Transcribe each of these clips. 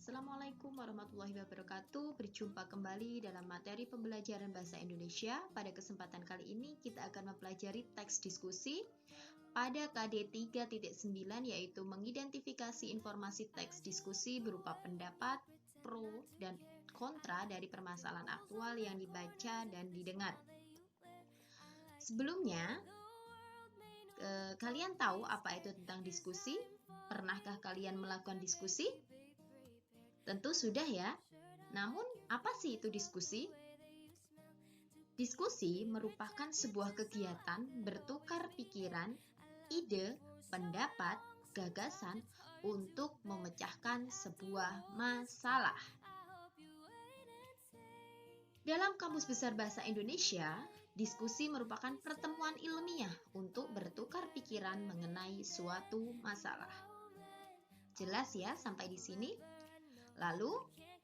Assalamualaikum warahmatullahi wabarakatuh. Berjumpa kembali dalam materi pembelajaran bahasa Indonesia. Pada kesempatan kali ini kita akan mempelajari teks diskusi pada KD 3.9, yaitu mengidentifikasi informasi teks diskusi berupa pendapat, pro, dan kontra dari permasalahan aktual yang dibaca dan didengar. Sebelumnya, kalian tahu apa itu tentang diskusi? Pernahkah kalian melakukan diskusi? Tentu sudah ya. Namun, apa sih itu diskusi? Diskusi merupakan sebuah kegiatan bertukar pikiran, ide, pendapat, gagasan untuk memecahkan sebuah masalah. Dalam Kamus Besar Bahasa Indonesia, diskusi merupakan pertemuan ilmiah untuk bertukar pikiran mengenai suatu masalah. Jelas ya sampai di sini? Lalu,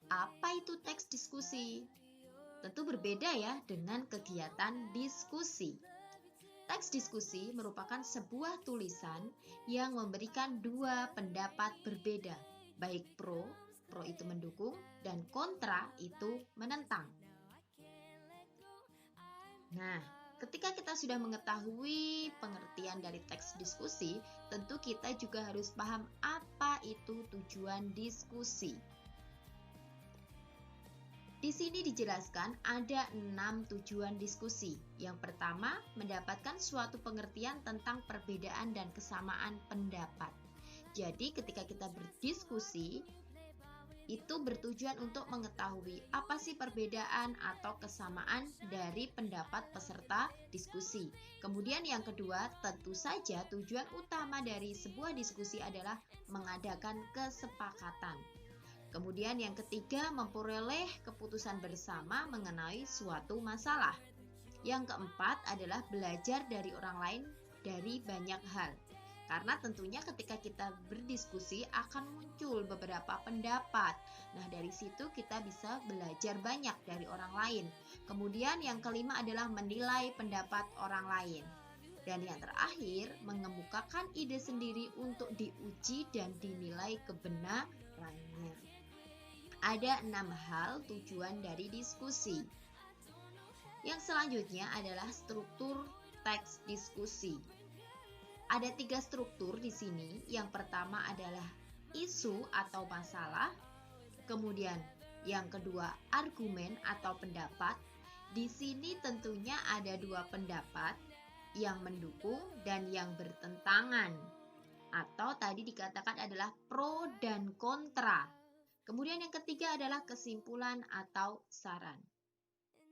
apa itu teks diskusi? Tentu berbeda ya dengan kegiatan diskusi. Teks diskusi merupakan sebuah tulisan yang memberikan dua pendapat berbeda, baik pro itu mendukung, dan kontra itu menentang. Nah, ketika kita sudah mengetahui pengertian dari teks diskusi, tentu kita juga harus paham apa itu tujuan diskusi. Di sini dijelaskan ada 6 tujuan diskusi. Yang pertama, mendapatkan suatu pengertian tentang perbedaan dan kesamaan pendapat. Jadi, ketika kita berdiskusi, itu bertujuan untuk mengetahui apa sih perbedaan atau kesamaan dari pendapat peserta diskusi. Kemudian yang kedua, tentu saja tujuan utama dari sebuah diskusi adalah mengadakan kesepakatan. Kemudian yang ketiga, memperoleh keputusan bersama mengenai suatu masalah. Yang keempat adalah belajar dari orang lain dari banyak hal. Karena tentunya ketika kita berdiskusi akan muncul beberapa pendapat. Nah, dari situ kita bisa belajar banyak dari orang lain. Kemudian yang kelima adalah menilai pendapat orang lain. Dan yang terakhir, mengemukakan ide sendiri untuk diuji dan dinilai kebenarannya. Ada 6 hal tujuan dari diskusi. Yang selanjutnya adalah struktur teks diskusi. Ada 3 struktur di sini. Yang pertama adalah isu atau masalah. Kemudian yang kedua argumen atau pendapat. Di sini tentunya ada 2 pendapat, yang mendukung dan yang bertentangan. Atau tadi dikatakan adalah pro dan kontra. Kemudian yang ketiga adalah kesimpulan atau saran.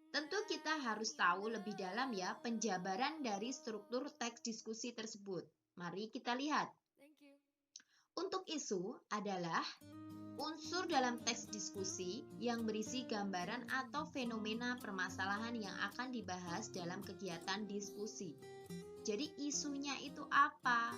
Tentu kita harus tahu lebih dalam ya penjabaran dari struktur teks diskusi tersebut. Mari kita lihat. Untuk isu adalah unsur dalam teks diskusi yang berisi gambaran atau fenomena permasalahan yang akan dibahas dalam kegiatan diskusi. Jadi isunya itu apa?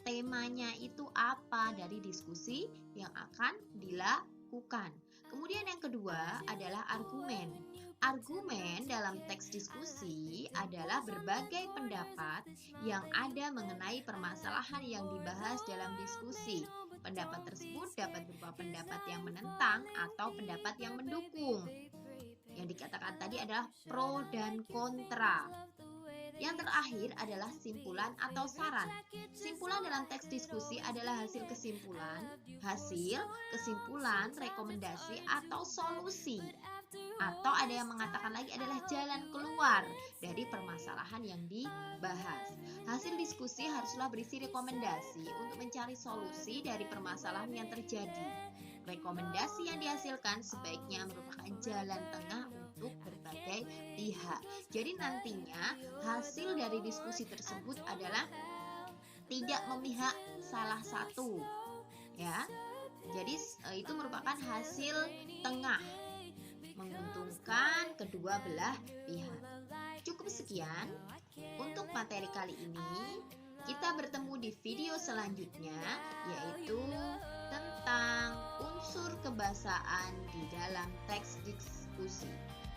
Temanya itu apa dari diskusi yang akan dilakukan. Kemudian yang kedua adalah argumen. Argumen dalam teks diskusi adalah berbagai pendapat yang ada mengenai permasalahan yang dibahas dalam diskusi. Pendapat tersebut dapat berupa pendapat yang menentang atau pendapat yang mendukung. Yang dikatakan tadi adalah pro dan kontra. Yang terakhir adalah simpulan atau saran. Simpulan dalam teks diskusi adalah hasil kesimpulan, rekomendasi, atau solusi. Atau ada yang mengatakan lagi adalah jalan keluar dari permasalahan yang dibahas. Hasil diskusi haruslah berisi rekomendasi untuk mencari solusi dari permasalahan yang terjadi. Rekomendasi yang dihasilkan sebaiknya merupakan jalan tengah untuk berbagai pihak. Jadi nantinya hasil dari diskusi tersebut adalah tidak memihak salah satu, ya. Jadi itu merupakan hasil tengah, menguntungkan kedua belah pihak. Cukup sekian untuk materi kali ini. Kita bertemu di video selanjutnya, yaitu tentang unsur kebahasaan di dalam teks diskusi.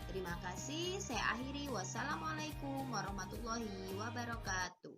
Terima kasih, saya akhiri. Wassalamualaikum warahmatullahi wabarakatuh.